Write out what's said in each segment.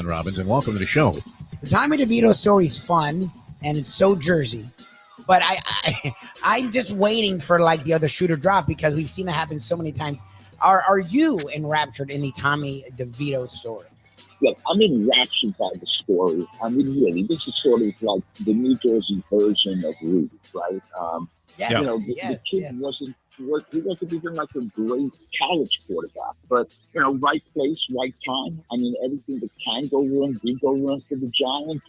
Robbins, and welcome to the show. The Tommy DeVito story is fun, and it's so Jersey. But I'm just waiting for like the other shoe to drop because we've seen that happen so many times. Are you enraptured in the Tommy DeVito story? Look, I'm enraptured by the story. I mean, really, this is sort of like the New Jersey version of Rudy, right? Yes, You know, the kid wasn't even like a great college quarterback, but you know, right place, right time. I mean, everything that can go wrong did go wrong for the Giants,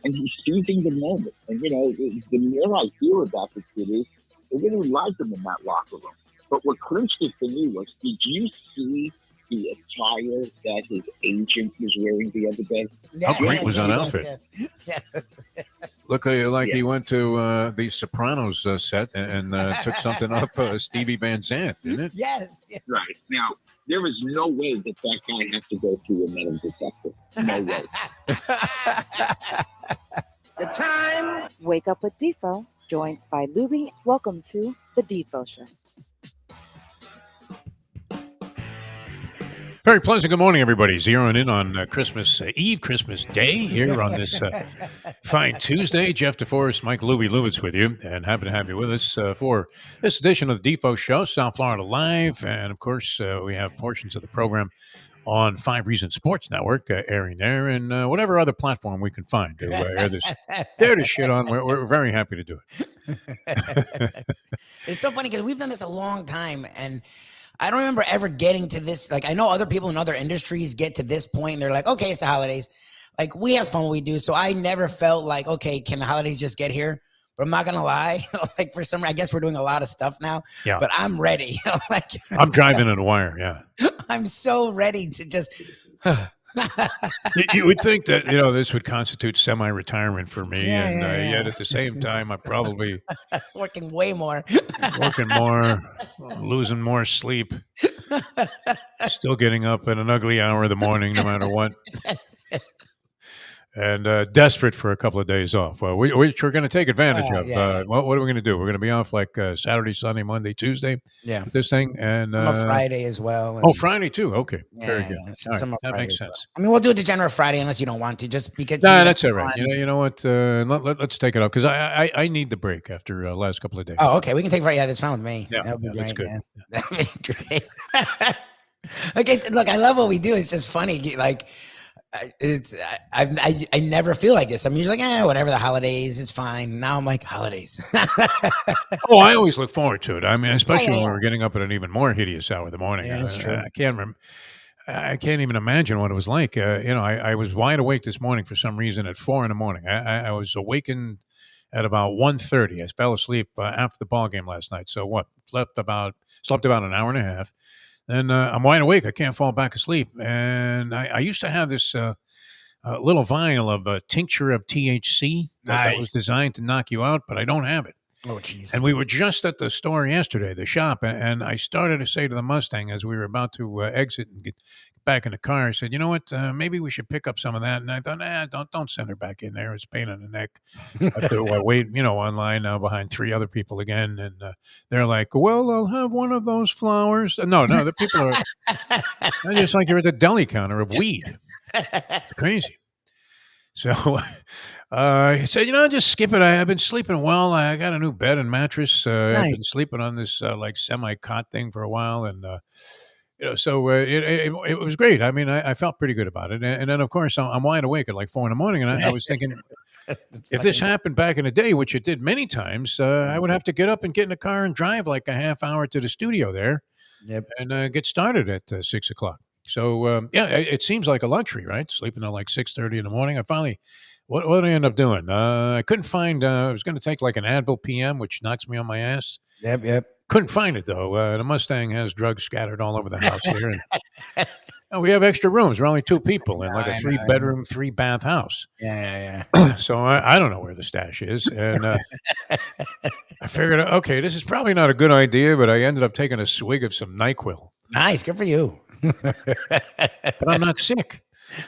and he's seizing the moment. And you know, the more I hear about the kid is, they really liked him in that locker room. But what clinched it for me was, did you see the attire that his agent was wearing the other day? How great was that outfit? Yes. Looked like he went to the Sopranos set and took something off Stevie Van Zandt, didn't it? Yes. Right. Now, there is no way that guy has to go through a metal detector. No way. The time. Wake up with Defo, joined by Lubie. Welcome to the Defo Show. Very pleasant. Good morning, everybody. Zeroing in on Christmas Eve, Christmas Day here on this fine Tuesday. Jeff DeForest, Mike Lubie with you, and happy to have you with us for this edition of the Defo Show, South Florida Live. And, of course, we have portions of the program on 5 Reasons Sports Network airing there and whatever other platform we can find to air this shit on. We're very happy to do it. It's so funny because we've done this a long time, and I don't remember ever getting to this. Like, I know other people in other industries get to this point and they're like, okay, it's the holidays. Like, we have fun when we do. So I never felt like, okay, can the holidays just get here? But I'm not going to lie. Like, for some reason, I guess we're doing a lot of stuff now. Yeah. But I'm ready. Like, I'm driving in a wire, yeah. I'm so ready to just... You would think that, you know, this would constitute semi-retirement for me. Yeah. Yet at the same time, I'm probably working way more. working more, losing more sleep, still getting up at an ugly hour of the morning, no matter what. And desperate for a couple of days off, which we're going to take advantage of. Yeah. What are we going to do? We're going to be off like Saturday, Sunday, Monday, Tuesday. Yeah, with this thing, and I'm a Friday as well. And, Friday too. Okay, very good. So All right. That makes sense. Well. I mean, we'll do a degenerate Friday unless you don't want to, just because. No, that's all right. You know what? Let's take it up because I need the break after the last couple of days. Oh, okay. We can take Friday. Yeah, that's fine with me. Yeah, that would be great. That's good. Yeah. That would be great. Okay, look, I love what we do. It's just funny. Like, I never feel like this. I'm usually like, whatever, the holidays, it's fine. Now I'm like, holidays. Oh, I always look forward to it. I mean, especially when we're getting up at an even more hideous hour of the morning. Yeah, that's true. I can't remember. I can't even imagine what it was like. I was wide awake this morning for some reason at 4 a.m. I was awakened at about 1:30. I fell asleep after the ball game last night. So slept about an hour and a half. Then I'm wide awake. I can't fall back asleep. And I used to have this little vial of a tincture of THC that was designed to knock you out, but I don't have it. Oh, jeez. And we were just at the store yesterday, the shop, and I started to say to the Mustang as we were about to exit and get back in the car, I said, you know what, maybe we should pick up some of that. And I thought, don't send her back in there. It's a pain in the neck. I have to wait, online now behind 3 other people again. And they're like, well, I'll have one of those flowers. No, the people are just like you're at the deli counter of weed. Crazy. So I said, just skip it. I've been sleeping well. I got a new bed and mattress. Nice. I've been sleeping on this like semi-cot thing for a while. And, so it was great. I mean, I felt pretty good about it. And then, of course, I'm wide awake at like 4 a.m. And I was thinking, if this happened back in the day, which it did many times, I would have to get up and get in the car and drive like a half hour to the studio there and get started at 6 o'clock. So, it seems like a luxury, right? Sleeping at like 6:30 in the morning. I finally, what did I end up doing? I couldn't find, I was going to take like an Advil PM, which knocks me on my ass. Yep. Couldn't find it, though. The Mustang has drugs scattered all over the house here. And we have extra rooms. We're only 2 people in like a 3-bedroom, 3-bath house. Yeah. So I don't know where the stash is. And I figured, okay, this is probably not a good idea, but I ended up taking a swig of some NyQuil. Nice. Good for you. But I'm not sick.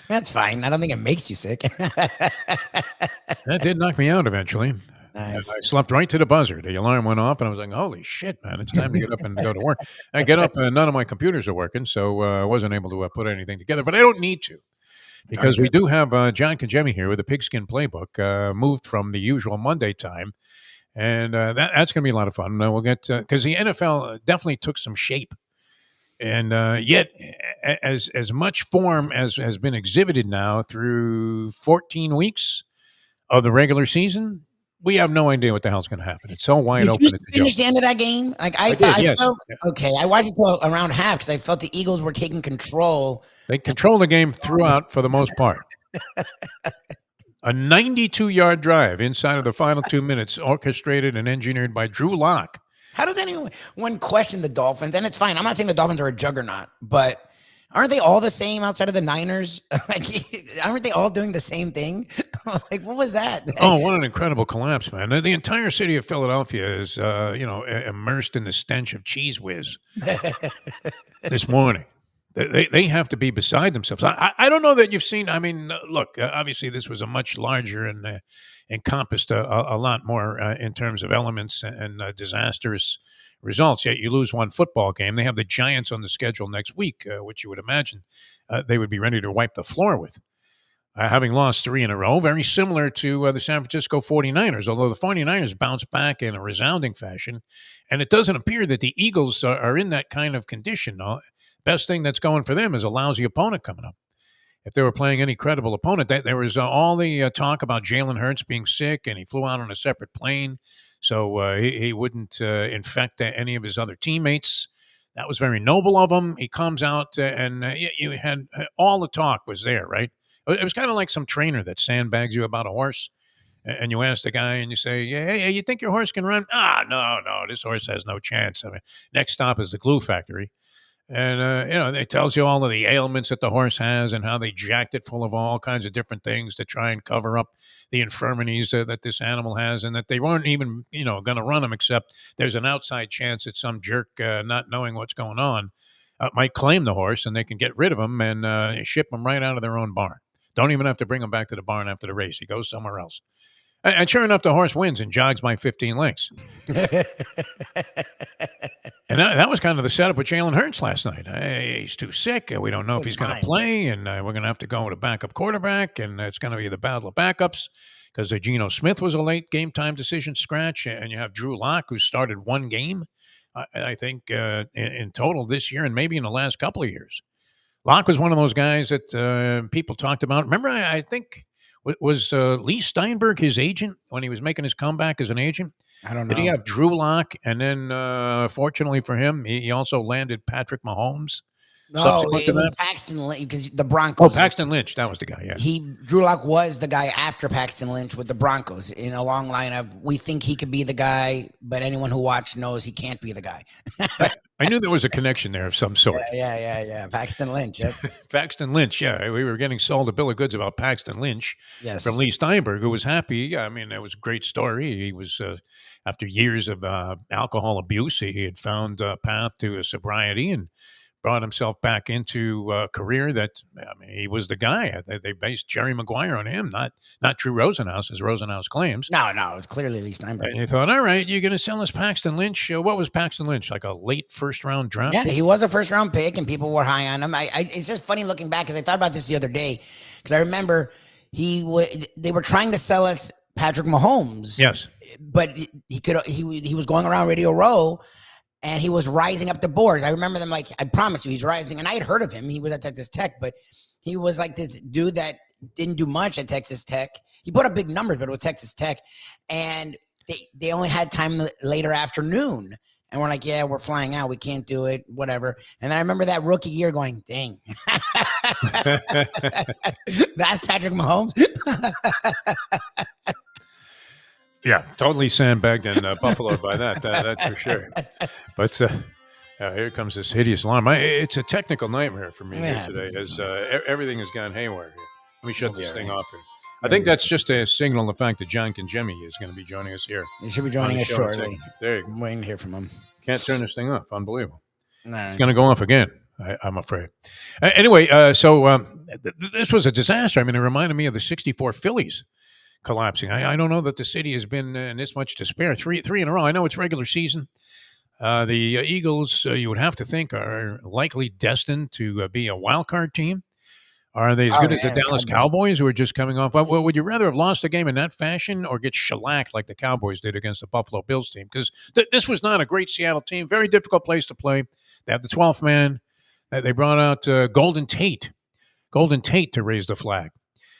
That's fine. I don't think it makes you sick. That did knock me out eventually. Nice. I slept right to the buzzer. The alarm went off, and I was like, holy shit, man, it's time to get up and go to work. I get up, and none of my computers are working, so I wasn't able to put anything together. But I don't need to. because we do have John Congemi here with the Pigskin Playbook, moved from the usual Monday time. And that's going to be a lot of fun. We'll get because the NFL definitely took some shape, and yet as much form as has been exhibited now through 14 weeks of the regular season, we have no idea what the hell's going to happen. It's so wide Did open. you finish the end of that game? Like I did, yes. felt Yeah. okay. I watched it till around half because I felt the Eagles were taking control. They controlled the game throughout for the most part. A 92-yard drive inside of the final 2 minutes, orchestrated and engineered by Drew Lock. How does anyone question the Dolphins? And it's fine. I'm not saying the Dolphins are a juggernaut, but aren't they all the same outside of the Niners? Like, aren't they all doing the same thing? Like, what was that? Oh, what an incredible collapse, man. The entire city of Philadelphia is, immersed in the stench of Cheese Whiz this morning. They have to be beside themselves. I don't know that you've seen. I mean, look, obviously this was a much larger and encompassed a lot more in terms of elements and disastrous results. Yet you lose one football game. They have the Giants on the schedule next week, which you would imagine they would be ready to wipe the floor with. Having lost 3 in a row, very similar to the San Francisco 49ers, although the 49ers bounced back in a resounding fashion. And it doesn't appear that the Eagles are in that kind of condition. No. Best thing that's going for them is a lousy opponent coming up. If they were playing any credible opponent, there was all the talk about Jalen Hurts being sick, and he flew out on a separate plane so he wouldn't infect any of his other teammates. That was very noble of him. He comes out and you had all the talk was there, right? It was kind of like some trainer that sandbags you about a horse, and you ask the guy and you say, hey, you think your horse can run? No, this horse has no chance. I mean, next stop is the glue factory. And, it tells you all of the ailments that the horse has and how they jacked it full of all kinds of different things to try and cover up the infirmities that this animal has, and that they weren't even, going to run him, except there's an outside chance that some jerk not knowing what's going on might claim the horse, and they can get rid of him and ship him right out of their own barn. Don't even have to bring him back to the barn after the race. He goes somewhere else. And sure enough, the horse wins and jogs by 15 lengths. And that was kind of the setup with Jalen Hurts last night. Hey, he's too sick. We don't know if he's going to play, and we're going to have to go with a backup quarterback, and it's going to be the battle of backups because Geno Smith was a late game time decision scratch, and you have Drew Lock, who started one game, I think, in total this year and maybe in the last couple of years. Lock was one of those guys that people talked about. Remember, I think... Was Lee Steinberg his agent when he was making his comeback as an agent? I don't know. Did he have Drew Lock? And then, fortunately for him, he also landed Patrick Mahomes. No, it was Paxton Lynch because the Broncos. Oh, Paxton Lynch. That was the guy, yeah. Drew Lock was the guy after Paxton Lynch with the Broncos in a long line of, we think he could be the guy, but anyone who watched knows he can't be the guy. I knew there was a connection there of some sort. Yeah. Paxton Lynch. Yep. Paxton Lynch, yeah. We were getting sold a bill of goods about Paxton Lynch from Lee Steinberg, who was happy. I mean, that was a great story. He was, after years of alcohol abuse, he had found a path to sobriety and brought himself back into a career that, I mean, he was the guy. They based Jerry Maguire on him, not Drew Rosenhaus, as Rosenhaus claims. No, it was clearly Lee Steinberg. And you thought, all right, you're going to sell us Paxton Lynch. What was Paxton Lynch, like a late first-round draft pick? He was a first-round pick, and people were high on him. It's just funny looking back, because I thought about this the other day, because I remember they were trying to sell us Patrick Mahomes. Yes. But he was going around Radio Row, and he was rising up the boards. I remember them like, I promise you, he's rising. And I had heard of him. He was at Texas Tech, but he was like this dude that didn't do much at Texas Tech. He put up big numbers, but it was Texas Tech. And they only had time later afternoon. And we're like, yeah, we're flying out. We can't do it, whatever. And I remember that rookie year going, dang. That's Patrick Mahomes. Yeah, totally sandbagged and buffaloed by that's for sure. But here comes this hideous alarm. It's a technical nightmare for me here today, as everything has gone haywire here. Let me shut this thing off here. I think that's just a signal of the fact that John Congemi is going to be joining us here. He should be joining us shortly. There you go. I'm waiting to hear from him. Can't turn this thing off. Unbelievable. Nah. It's going to go off again, I'm afraid. Anyway, so this was a disaster. I mean, it reminded me of the 64 Phillies collapsing. I don't know that the city has been in this much despair. Three in a row. I know it's regular season. The Eagles, you would have to think, are likely destined to be a wild card team. Are they as Oh good as the yeah, the Dallas Cowboys. Cowboys, who are just coming off? Well, would you rather have lost a game in that fashion or get shellacked like the Cowboys did against the Buffalo Bills team? Because this was not a great Seattle team. Very difficult place to play. They have the 12th man. They brought out Golden Tate to raise the flag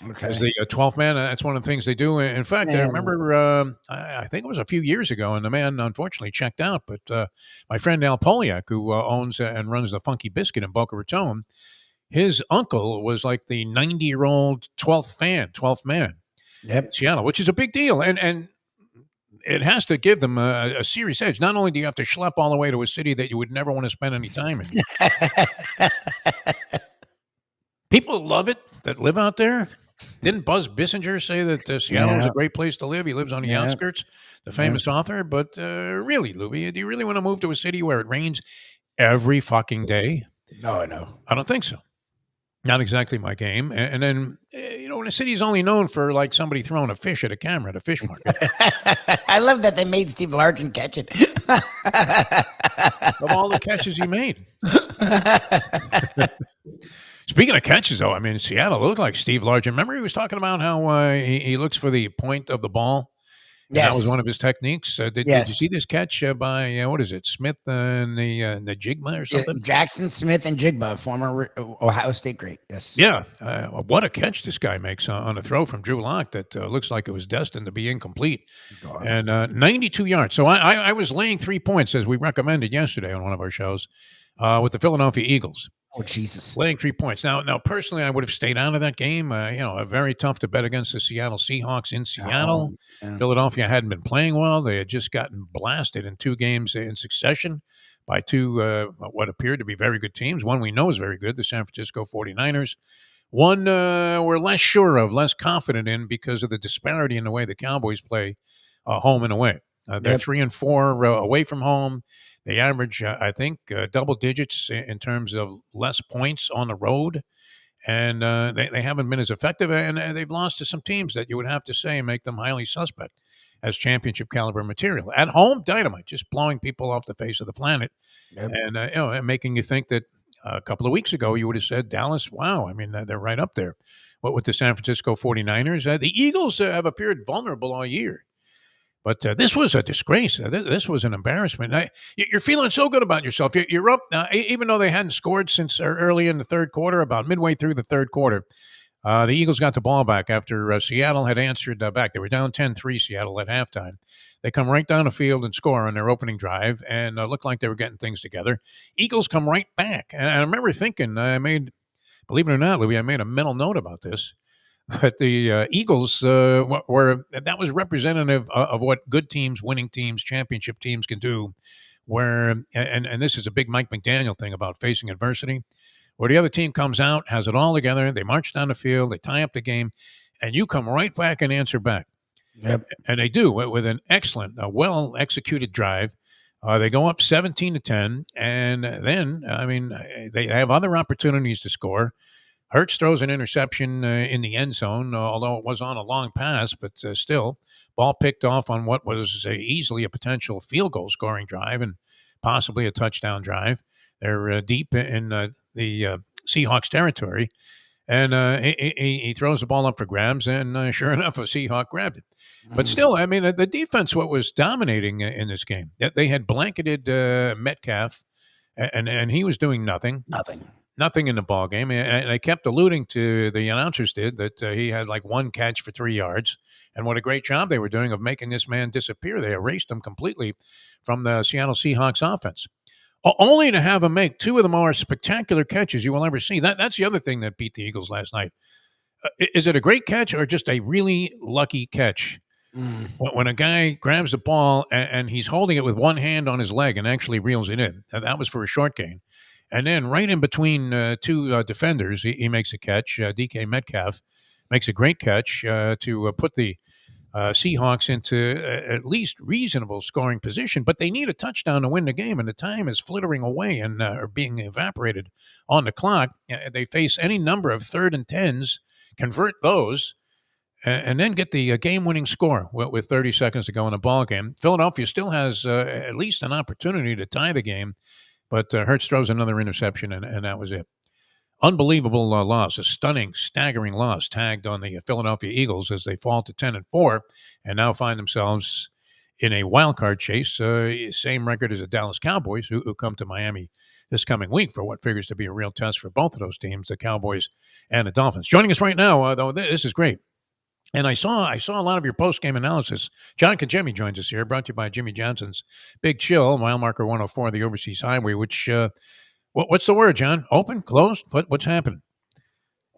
Okay. as the 12th man. That's one of the things they do. In fact, I Man. remember, I think it was a few years ago, and the man unfortunately checked out. But my friend Al Poliak, who owns and runs the Funky Biscuit in Boca Raton, his uncle was like the 90-year-old 12th man in Yep. Seattle, which is a big deal. And it has to give them a serious edge. Not only do you have to schlep all the way to a city that you would never want to spend any time in. People love it that live out there. Didn't Buzz Bissinger say that Seattle is a great place to live? He lives on the outskirts, the famous author. But really, Lubie, do you really want to move to a city where it rains every fucking day? No. I don't think so. Not exactly my game. And then, when a city's only known for like somebody throwing a fish at a camera at a fish market. I love that they made Steve Largent catch it. Of all the catches he made. Speaking of catches, though, I mean, Seattle looked like Steve Largent. Remember he was talking about how he looks for the point of the ball? Yes. That was one of his techniques. Did you see this catch by, what is it, Smith and the Jigma or something? Yeah, Jackson Smith and Jigba, former Ohio State great. Yes. Yeah. What a catch this guy makes on a throw from Drew Lock that looks like it was destined to be incomplete. God. And 92 yards. So I was laying 3 points, as we recommended yesterday on one of our shows, with the Philadelphia Eagles. Oh, Jesus. Laying 3 points. Now, personally, I would have stayed out of that game. Very tough to bet against the Seattle Seahawks in Seattle. Yeah. Philadelphia hadn't been playing well. They had just gotten blasted in 2 games in succession by 2 what appeared to be very good teams. One we know is very good, the San Francisco 49ers. One we're less sure of, less confident in because of the disparity in the way the Cowboys play home and away. They're 3-4 away from home. They average, I think, double digits in terms of less points on the road. And they haven't been as effective. And they've lost to some teams that you would have to say make them highly suspect as championship caliber material. At home, dynamite, just blowing people off the face of the planet. Yep. And, and making you think that a couple of weeks ago you would have said, Dallas, wow, I mean, they're right up there. What with the San Francisco 49ers? The Eagles have appeared vulnerable all year. But this was a disgrace. This was an embarrassment. You're feeling so good about yourself. You're up, even though they hadn't scored since early in the third quarter, about midway through the third quarter. The Eagles got the ball back after Seattle had answered back. They were down 10-3 Seattle at halftime. They come right down the field and score on their opening drive and looked like they were getting things together. Eagles come right back. And I remember thinking, believe it or not, Louis, I made a mental note about this. But the Eagles that was representative of what good teams, winning teams, championship teams can do. Where and this is a big Mike McDaniel thing about facing adversity, where the other team comes out, has it all together, they march down the field, they tie up the game, and you come right back and answer back. Yep. And they do with an excellent, well executed drive. They go up 17-10, and then they have other opportunities to score. Hurts throws an interception in the end zone, although it was on a long pass, but still, ball picked off on what was easily a potential field goal scoring drive and possibly a touchdown drive. They're deep in the Seahawks territory, and he throws the ball up for grabs, and sure enough, a Seahawk grabbed it. But still, I mean, the defense, what was dominating in this game, they had blanketed Metcalf, and he was doing nothing. Nothing in the ball game, and they kept alluding to, the announcers did, that he had like 1 catch for 3 yards, and what a great job they were doing of making this man disappear. They erased him completely from the Seattle Seahawks offense, only to have him make 2 of the more spectacular catches you will ever see. That's the other thing that beat the Eagles last night. Is it a great catch or just a really lucky catch? When a guy grabs the ball and he's holding it with one hand on his leg and actually reels it in, that was for a short gain. And then right in between 2 defenders, he makes a catch. DK Metcalf makes a great catch to put the Seahawks into at least reasonable scoring position. But they need a touchdown to win the game, and the time is flittering away and are being evaporated on the clock. They face any number of 3rd and 10s, convert those, and then get the game-winning score with 30 seconds to go in the ball game. Philadelphia still has at least an opportunity to tie the game. But Hurts throws another interception, and that was it. unbelievable loss, a stunning, staggering loss, tagged on the Philadelphia Eagles as they fall to 10-4, and now find themselves in a wild card chase. Same record as the Dallas Cowboys, who come to Miami this coming week for what figures to be a real test for both of those teams, the Cowboys and the Dolphins. Joining us right now, though, this is great. And I saw a lot of your post-game analysis. John Congemi joins us here, brought to you by Jimmy Johnson's Big Chill, mile marker 104, the Overseas Highway, which, what's the word, John? Open, closed? What's happening?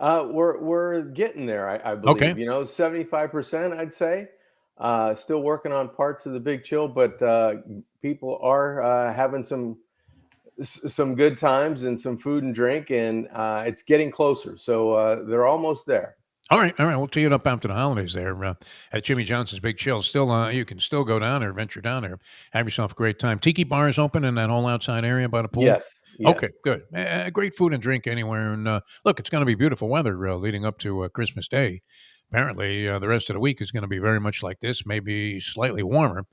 We're getting there, I believe. Okay. 75%, I'd say. Still working on parts of the Big Chill, but people are having some good times and some food and drink, and it's getting closer. So they're almost there. All right. We'll tee it up after the holidays there at Jimmy Johnson's Big Chill. Still, you can still go down there, venture down there, have yourself a great time. Tiki bar is open in that whole outside area by the pool? Yes. Okay, good. Great food and drink anywhere. And look, it's going to be beautiful weather leading up to Christmas Day. Apparently, the rest of the week is going to be very much like this, maybe slightly warmer.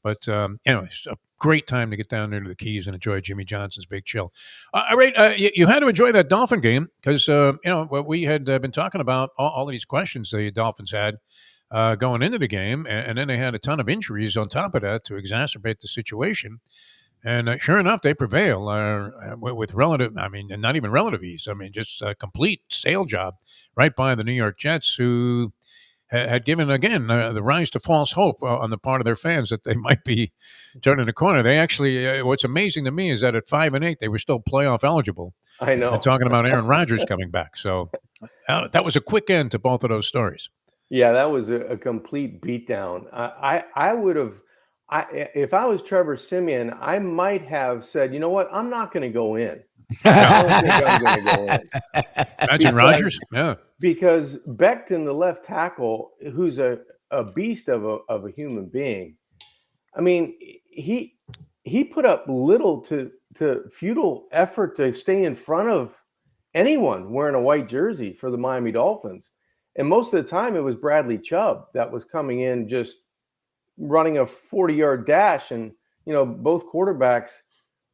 But anyway, it's a great time to get down there to the Keys and enjoy Jimmy Johnson's Big Chill. All right, you had to enjoy that Dolphin game because, we had been talking about all of these questions the Dolphins had going into the game, and then they had a ton of injuries on top of that to exacerbate the situation. And sure enough, they prevail with relative, and not even relative ease. Just a complete sail job right by the New York Jets, who had given, again, the rise to false hope on the part of their fans that they might be turning the corner. They actually, what's amazing to me is that at 5-8, they were still playoff eligible. I know. And talking about Aaron Rodgers coming back. So that was a quick end to both of those stories. Yeah, that was a complete beatdown. I would have, if I was Trevor Siemian, I might have said, you know what, I'm not going to go in. I don't think I'm going to go in. Imagine Rodgers? Yeah. Because Becton, the left tackle, who's a beast of a human being, he put up little to futile effort to stay in front of anyone wearing a white jersey for the Miami Dolphins. And most of the time it was Bradley Chubb that was coming in just running a 40-yard dash. And, both quarterbacks,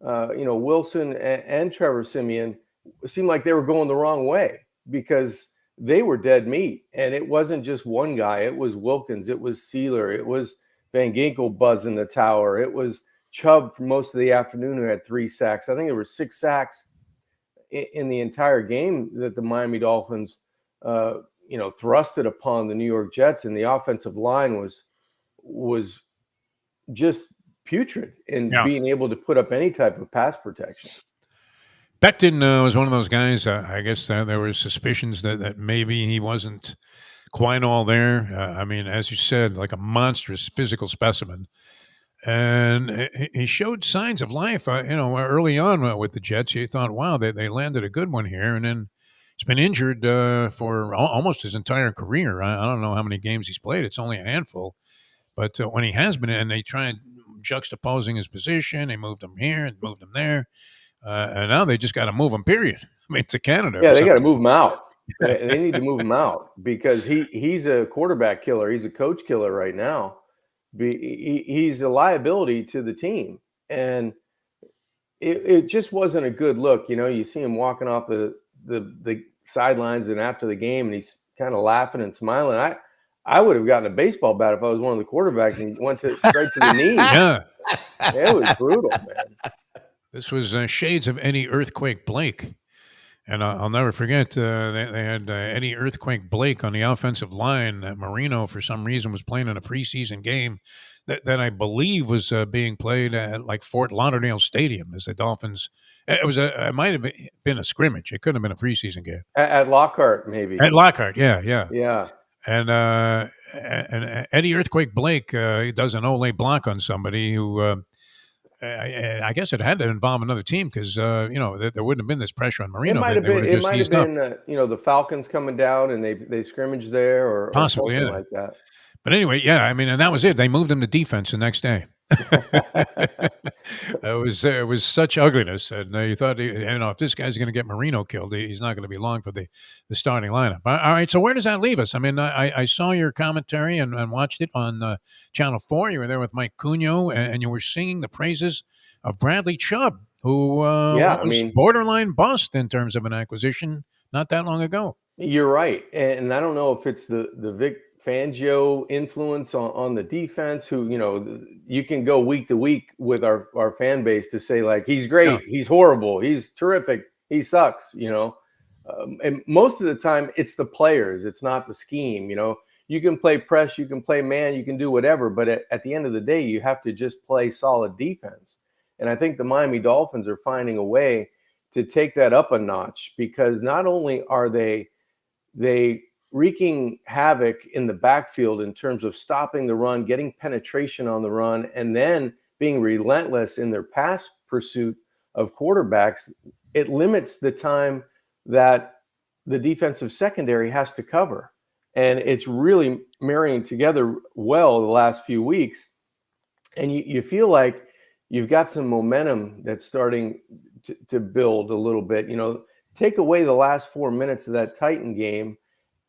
Wilson and Trevor Siemian seemed like they were going the wrong way because they were dead meat. And it wasn't just one guy. It was Wilkins. It was Sealer. It was Van Ginkel buzzing the tower. It was Chubb for most of the afternoon who had 3 sacks. I think there were 6 sacks in the entire game that the Miami Dolphins, thrusted upon the New York Jets. And the offensive line was just putrid in being able to put up any type of pass protection. Becton was one of those guys. I guess there were suspicions that maybe he wasn't quite all there. As you said, like a monstrous physical specimen. And he showed signs of life, early on with the Jets. You thought, wow, they landed a good one here. And then he's been injured for almost his entire career. I don't know how many games he's played. It's only a handful. But when he has been, and they tried juxtaposing his position, they moved him here and moved him there. And now they just got to move him, period. To Canada. Yeah, they got to move him out. They need to move him out because he's a quarterback killer. He's a coach killer right now. He's a liability to the team. And it just wasn't a good look. You see him walking off the sidelines and after the game, and he's kind of laughing and smiling. I would have gotten a baseball bat if I was one of the quarterbacks and went straight to the knee. Yeah. It was brutal, man. This was shades of Eddie Earthquake Blake. And I'll never forget, they had Eddie Earthquake Blake on the offensive line. Marino, for some reason, was playing in a preseason game that I believe was being played at like Fort Lauderdale Stadium as the Dolphins. It might have been a scrimmage. It couldn't have been a preseason game. At Lockhart, maybe. At Lockhart, yeah. Yeah. And Eddie Earthquake Blake does an Olay block on somebody who I guess it had to involve another team because there wouldn't have been this pressure on Marino. It might have been the Falcons coming down and they scrimmaged there or possibly something like that. But anyway, and that was it. They moved him to defense the next day. It was such ugliness, and you thought, if this guy's going to get Marino killed, he's not going to be long for the starting lineup. All right, so where does that leave us? I saw your commentary and watched it on Channel 4. You were there with Mike Cugno, and you were singing the praises of Bradley Chubb, who Yeah, I was mean, borderline bust in terms of an acquisition not that long ago. you're right, and I don't know if it's the Vic Fangio influence on the defense. Who, you can go week to week with our fan base to say, like, he's Yeah. great, he's horrible, he's terrific, he sucks. And most of the time it's the players, it's not the scheme. You can play press, you can play man, you can do whatever, but at the end of the day, you have to just play solid defense. And I think the Miami Dolphins are finding a way to take that up a notch, because not only are they wreaking havoc in the backfield in terms of stopping the run, getting penetration on the run, and then being relentless in their pass pursuit of quarterbacks, it limits the time that the defensive secondary has to cover. And it's really marrying together well the last few weeks. And you feel like you've got some momentum that's starting to build a little bit. Take away the last 4 minutes of that Titan game,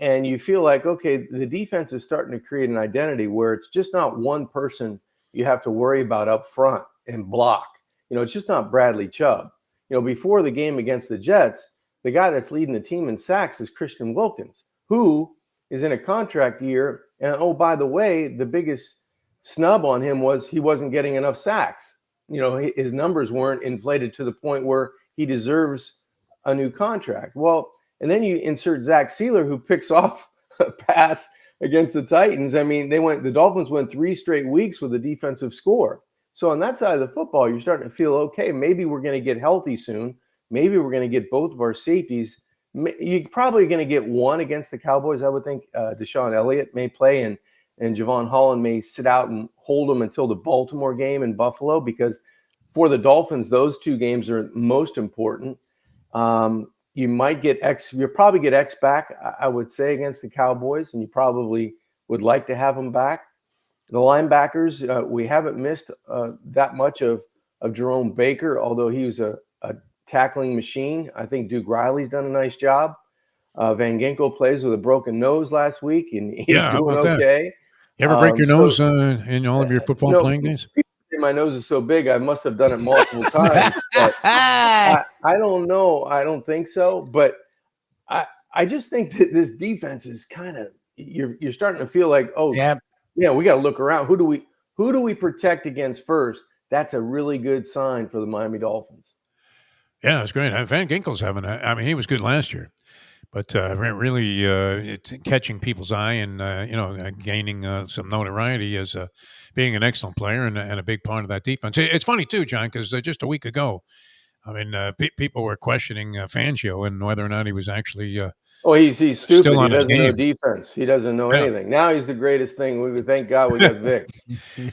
and you feel like, okay, the defense is starting to create an identity where it's just not one person you have to worry about up front and block. It's just not Bradley Chubb. Before the game against the Jets, the guy that's leading the team in sacks is Christian Wilkins, who is in a contract year. And oh, by the way, the biggest snub on him was he wasn't getting enough sacks. His numbers weren't inflated to the point where he deserves a new contract. Well, and then you insert Zach Sealer, who picks off a pass against the Titans. I mean, the Dolphins went 3 straight weeks with a defensive score. So on that side of the football, you're starting to feel, okay, maybe we're going to get healthy soon. Maybe we're going to get both of our safeties. You're probably going to get one against the Cowboys. I would think Deshaun Elliott may play, and Javon Holland may sit out and hold them until the Baltimore game in Buffalo, because for the Dolphins, those 2 games are most important. You might get you'll probably get X back, I would say, against the Cowboys, and you probably would like to have them back. The linebackers, we haven't missed that much of Jerome Baker, although he was a tackling machine. I think Duke Riley's done a nice job. Van Ginkel plays with a broken nose last week, and he's doing okay. You ever break your nose in all of your football playing days? My nose is so big, I must have done it multiple times. But I don't know. I don't think so. But I just think that this defense is kind of, you're starting to feel like, oh, yeah, we got to look around. Who do we protect against first? That's a really good sign for the Miami Dolphins. Yeah, it's great. Van Ginkel's he was good last year. But really it's catching people's eye and, gaining some notoriety as being an excellent player and a big part of that defense. It's funny, too, John, because just a week ago, people were questioning Fangio and whether or not he was actually he's stupid. Still on he doesn't know game. Defense. He doesn't know anything. Now he's the greatest thing. We thank God we got Vic.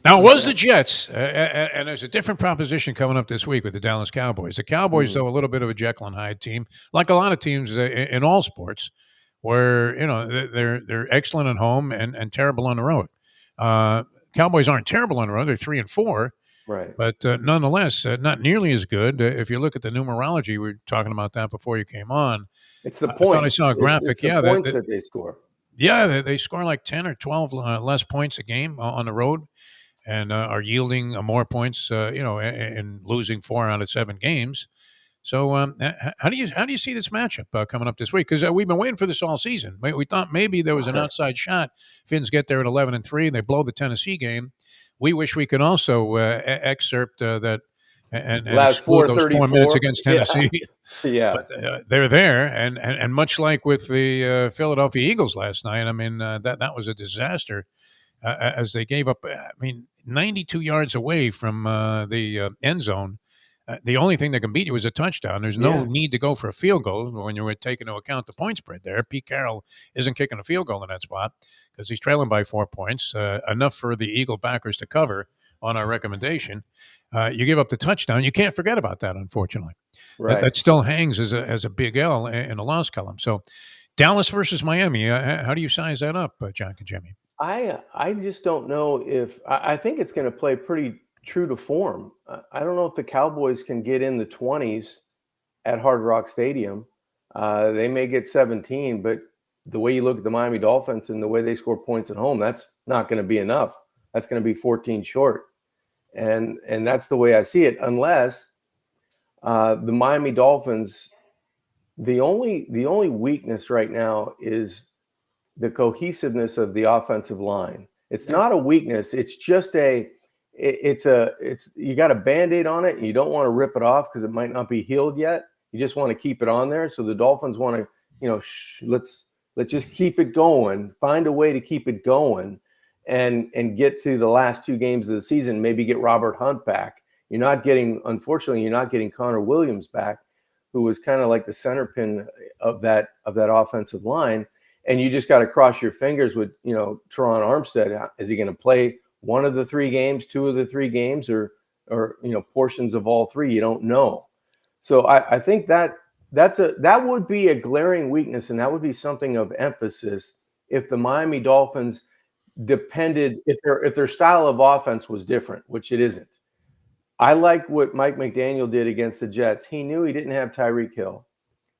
Now, it was the Jets, and there's a different proposition coming up this week with the Dallas Cowboys. The Cowboys, though, a little bit of a Jekyll and Hyde team, like a lot of teams in all sports, where they're excellent at home and terrible on the road. Cowboys aren't terrible on the road; they're 3-4, right? But nonetheless, not nearly as good. If you look at the numerology, we were talking about that before you came on. It's the points. I thought I saw a graphic. It's the points that they score. Yeah, they score like 10 or 12 less points a game on the road, and are yielding more points, and losing 4 out of 7 games. So, how do you see this matchup coming up this week? Because we've been waiting for this all season. We thought maybe there was an outside shot. Finns get there at 11-3, and they blow the Tennessee game. We wish we could also excerpt that and exclude those 4 minutes against Tennessee. Yeah. But, they're there, and much like with the Philadelphia Eagles last night, that was a disaster as they gave up. 92 yards away from the end zone. The only thing that can beat you is a touchdown. There's no need to go for a field goal when you're taking into account the point spread there. Pete Carroll isn't kicking a field goal in that spot because he's trailing by 4 points, enough for the Eagle backers to cover on our recommendation. You give up the touchdown. You can't forget about that, unfortunately. Right. That still hangs as a big L in a loss column. So Dallas versus Miami, how do you size that up, John Congemi? I just don't know if – I think it's going to play pretty true to form. I don't know if the Cowboys can get in the 20s at Hard Rock Stadium. They may get 17, but the way you look at the Miami Dolphins and the way they score points at home, that's not going to be enough. That's going to be 14 short. And that's the way I see it, unless The Miami Dolphins, the only weakness right now is the cohesiveness of the offensive line. It's not a weakness. It's just it's you got a Band-Aid on it and you don't want to rip it off because it might not be healed yet. You just want to keep it on there. So the Dolphins want to, let's just keep it going, find a way to keep it going and get to the last 2 games of the season, maybe get Robert Hunt back. Unfortunately, you're not getting Connor Williams back, who was kind of like the center pin of that offensive line. And you just got to cross your fingers with, Teron Armstead. Is he going to play one of the 3 games, 2 of the 3 games, or portions of all 3? You don't know. So I think that would be a glaring weakness, and that would be something of emphasis if the Miami Dolphins depended, if their style of offense was different, which it isn't. I like what Mike McDaniel did against the Jets. He knew he didn't have Tyreek Hill.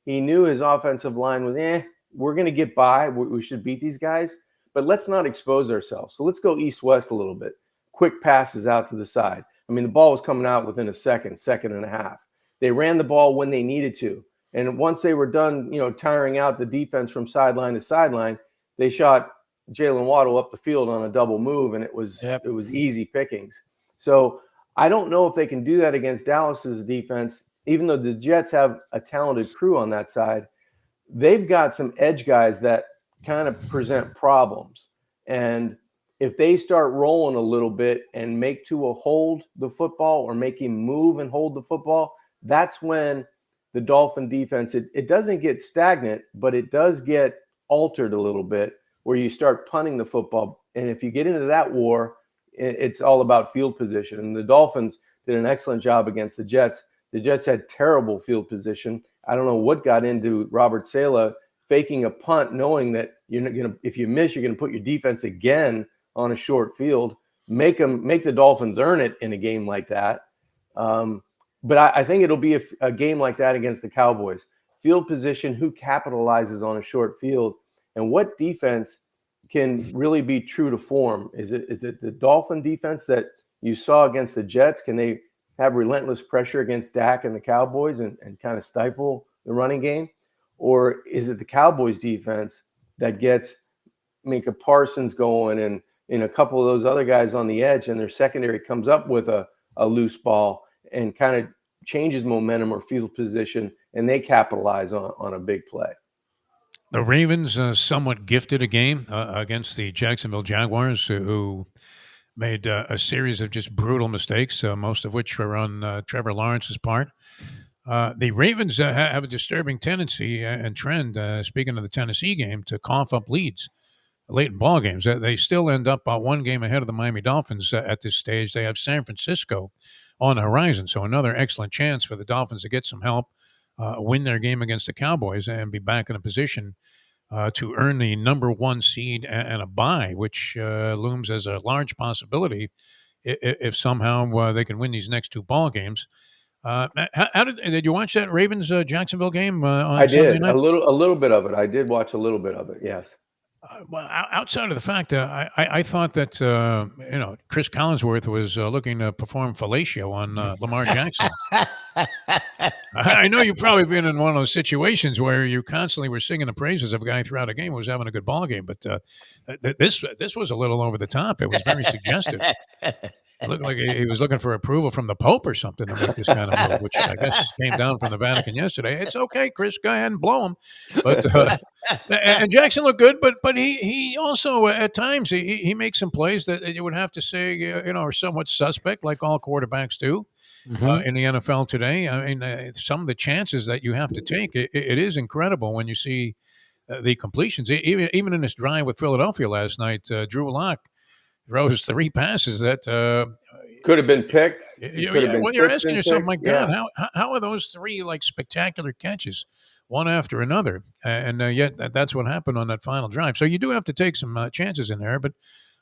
He knew his offensive line was, we're going to get by. We should beat these guys, but let's not expose ourselves. So let's go east-west a little bit. Quick passes out to the side. I mean, the ball was coming out within a second and a half. They ran the ball when they needed to. And once they were done, tiring out the defense from sideline to sideline, they shot Jalen Waddle up the field on a double move, and it was easy pickings. So I don't know if they can do that against Dallas's defense, even though the Jets have a talented crew on that side. They've got some edge guys that kind of present problems. And if they start rolling a little bit and make Tua hold the football or make him move and hold the football, that's when the Dolphin defense, it doesn't get stagnant, but it does get altered a little bit where you start punting the football. And if you get into that war, it's all about field position. And the Dolphins did an excellent job against the Jets. The Jets had terrible field position. I don't know what got into Robert Saleh faking a punt, knowing that if you miss, you're going to put your defense again on a short field. Make the Dolphins earn it in a game like that. But I think it'll be a game like that against the Cowboys. Field position, who capitalizes on a short field, and what defense can really be true to form? Is it the Dolphin defense that you saw against the Jets? Can they have relentless pressure against Dak and the Cowboys and kind of stifle the running game? Or is it the Cowboys defense that gets Micah Parsons going and a couple of those other guys on the edge, and their secondary comes up with a loose ball and kind of changes momentum or field position, and they capitalize on a big play? The Ravens somewhat gifted a game against the Jacksonville Jaguars, who made a series of just brutal mistakes, most of which were on Trevor Lawrence's part. The Ravens have a disturbing tendency and trend, speaking of the Tennessee game, to cough up leads late in ball games. They still end up 1 game ahead of the Miami Dolphins at this stage. They have San Francisco on the horizon, so another excellent chance for the Dolphins to get some help, win their game against the Cowboys, and be back in a position to earn the number 1 seed and a bye, which looms as a large possibility if somehow they can win these next 2 ball games. How did you watch that Ravens Jacksonville game on Sunday night? A little bit of it. I did watch a little bit of it. Yes. Well, outside of the fact that I thought that Chris Collinsworth was looking to perform fellatio on Lamar Jackson. I know you've probably been in one of those situations where you constantly were singing the praises of a guy throughout a game who was having a good ball game, but this was a little over the top. It was very suggestive. It looked like he was looking for approval from the Pope or something to make this kind of move, which I guess came down from the Vatican yesterday. It's okay, Chris, go ahead and blow him. But and Jackson looked good, but he also at times he makes some plays that you would have to say are somewhat suspect, like all quarterbacks do. In the NFL today, I mean, some of the chances that you have to take, it is incredible when you see the completions. Even in this drive with Philadelphia last night, Drew Lock throws 3 passes that could have been picked. You're asking yourself, my God, how are those 3 like spectacular catches, one after another? And yet that's what happened on that final drive. So you do have to take some chances in there. But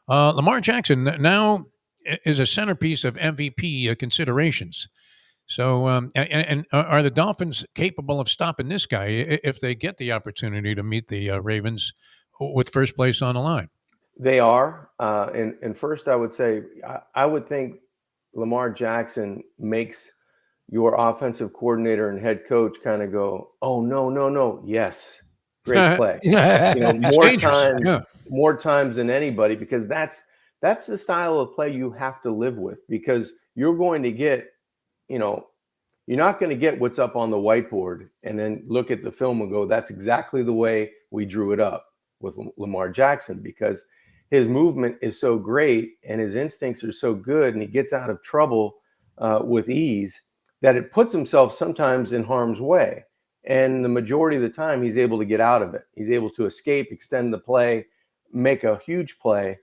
Lamar Jackson now is a centerpiece of MVP considerations. So, and are the Dolphins capable of stopping this guy if they get the opportunity to meet the Ravens with first place on the line? They are. And first, I would say I would think Lamar Jackson makes your offensive coordinator and head coach kind of go, "Oh, no, yes, great play." It's dangerous. Yeah. More times than anybody, because that's the style of play you have to live with, because you're going to get, you're not going to get what's up on the whiteboard and then look at the film and go, that's exactly the way we drew it up with Lamar Jackson, because his movement is so great and his instincts are so good, and he gets out of trouble with ease, that it puts himself sometimes in harm's way. And the majority of the time, he's able to get out of it. He's able to escape, extend the play, make a huge play,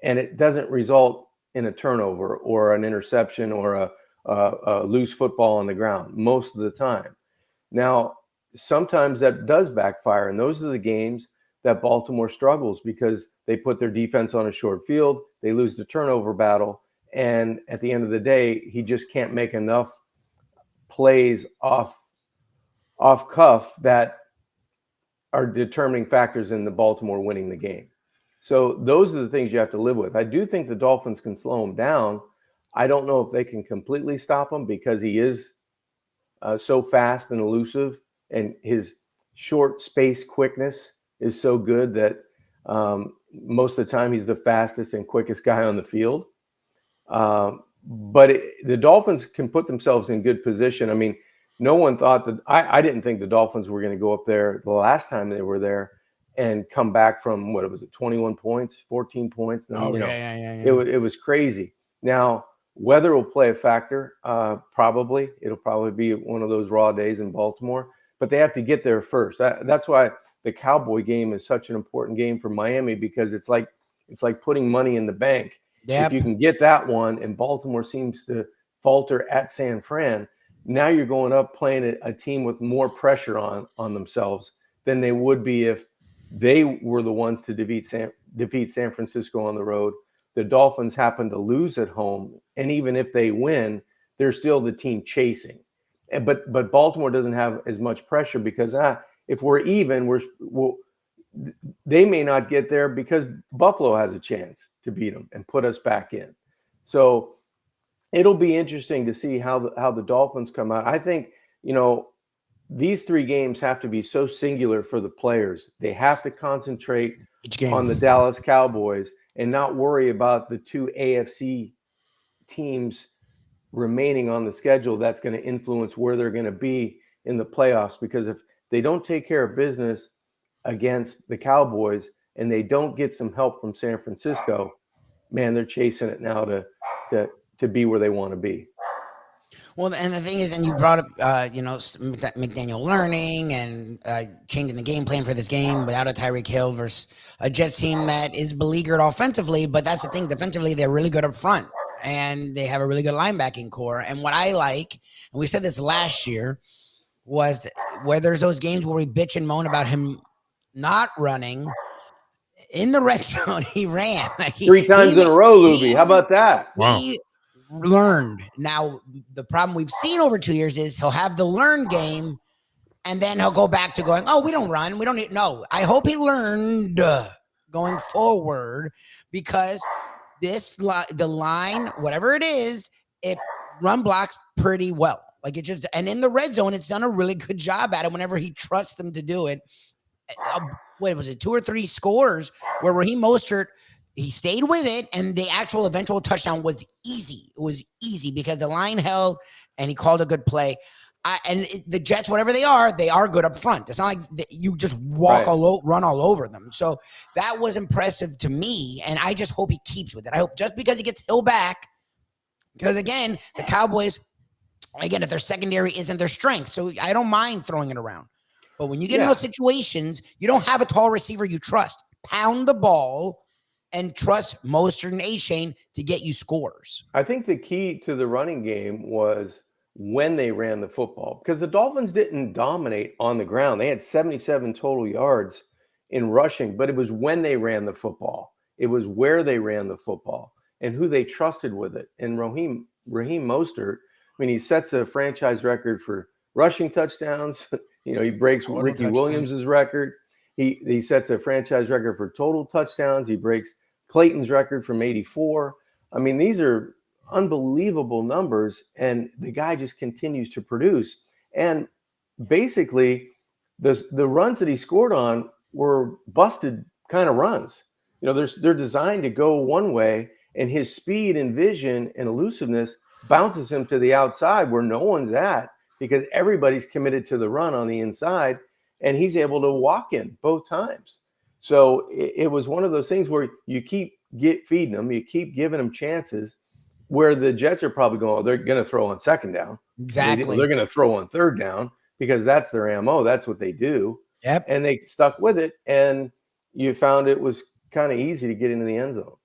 and it doesn't result in a turnover or an interception or a loose football on the ground most of the time. Now, sometimes that does backfire, and those are the games that Baltimore struggles, because they put their defense on a short field, they lose the turnover battle, and at the end of the day, he just can't make enough plays off cuff that are determining factors in the Baltimore winning the game. So those are the things you have to live with. I do think the Dolphins can slow him down. I don't know if they can completely stop him, because he is so fast and elusive, and his short space quickness is so good that most of the time he's the fastest and quickest guy on the field. But the Dolphins can put themselves in good position. I mean, no one thought that I didn't think the Dolphins were going to go up there the last time they were there and come back from, what was it, 21 points, 14 points. It was crazy. Now, weather will play a factor. Probably it'll probably be one of those raw days in Baltimore, but they have to get there first. That's why the Cowboy game is such an important game for Miami, because it's like putting money in the bank. Yep. If you can get that one, and Baltimore seems to falter at San Fran, now you're going up playing a team with more pressure on themselves than they would be if they were the ones to defeat San Francisco on the road. The Dolphins happen to lose at home, and even if they win, they're still the team chasing. But Baltimore doesn't have as much pressure, because if we're even, they may not get there, because Buffalo has a chance to beat them and put us back in. So it'll be interesting to see how the Dolphins come out. I think, these three games have to be so singular for the players. They have to concentrate on the Dallas Cowboys and not worry about the two AFC teams remaining on the schedule. That's going to influence where they're going to be in the playoffs, because if they don't take care of business against the Cowboys and they don't get some help from San Francisco, man, they're chasing it now to be where they want to be. Well, and the thing is, and you brought up, McDaniel learning and changing the game plan for this game without a Tyreek Hill versus a Jets team that is beleaguered offensively. But that's the thing, defensively, they're really good up front, and they have a really good linebacking core. And what I like, and we said this last year, was where there's those games where we bitch and moan about him not running. In the red zone, he ran. Three times in a row, Lubie. How about that? He learned. Now, the problem we've seen over 2 years is he'll have the learn game, and then he'll go back to going, oh, we don't run. We don't need. No, I hope he learned going forward, because the line, whatever it is, it run blocks pretty well. Like, it just, and in the red zone, it's done a really good job at it whenever he trusts them to do it. What was it, 2 or 3 scores where Raheem Mostert, he stayed with it, and the actual eventual touchdown was easy. It was easy because the line held, and he called a good play. The Jets, whatever they are good up front. It's not like you just run all over them. So that was impressive to me, and I just hope he keeps with it. I hope, just because he gets Hill back, because again, the Cowboys, again, if their secondary isn't their strength, so I don't mind throwing it around. But when you get in those situations, you don't have a tall receiver you trust. Pound the ball and trust Mostert and A-Chain to get you scores. I think the key to the running game was when they ran the football, because the Dolphins didn't dominate on the ground. They had 77 total yards in rushing, but it was when they ran the football. It was where they ran the football and who they trusted with it. And Raheem Mostert, I mean, he sets a franchise record for rushing touchdowns. He breaks Ricky Williams' record. He sets a franchise record for total touchdowns. He breaks Clayton's record from 84. I mean, these are unbelievable numbers, and the guy just continues to produce. And basically, the runs that he scored on were busted kind of runs. You know, they're designed to go one way, and his speed and vision and elusiveness bounces him to the outside where no one's at, because everybody's committed to the run on the inside, and he's able to walk in both times. So it was one of those things where you keep feeding them, you keep giving them chances, where the Jets are probably going, oh, they're going to throw on second down. Exactly. They're going to throw on third down because that's their ammo. That's what they do. Yep. And they stuck with it, and you found it was kind of easy to get into the end zone.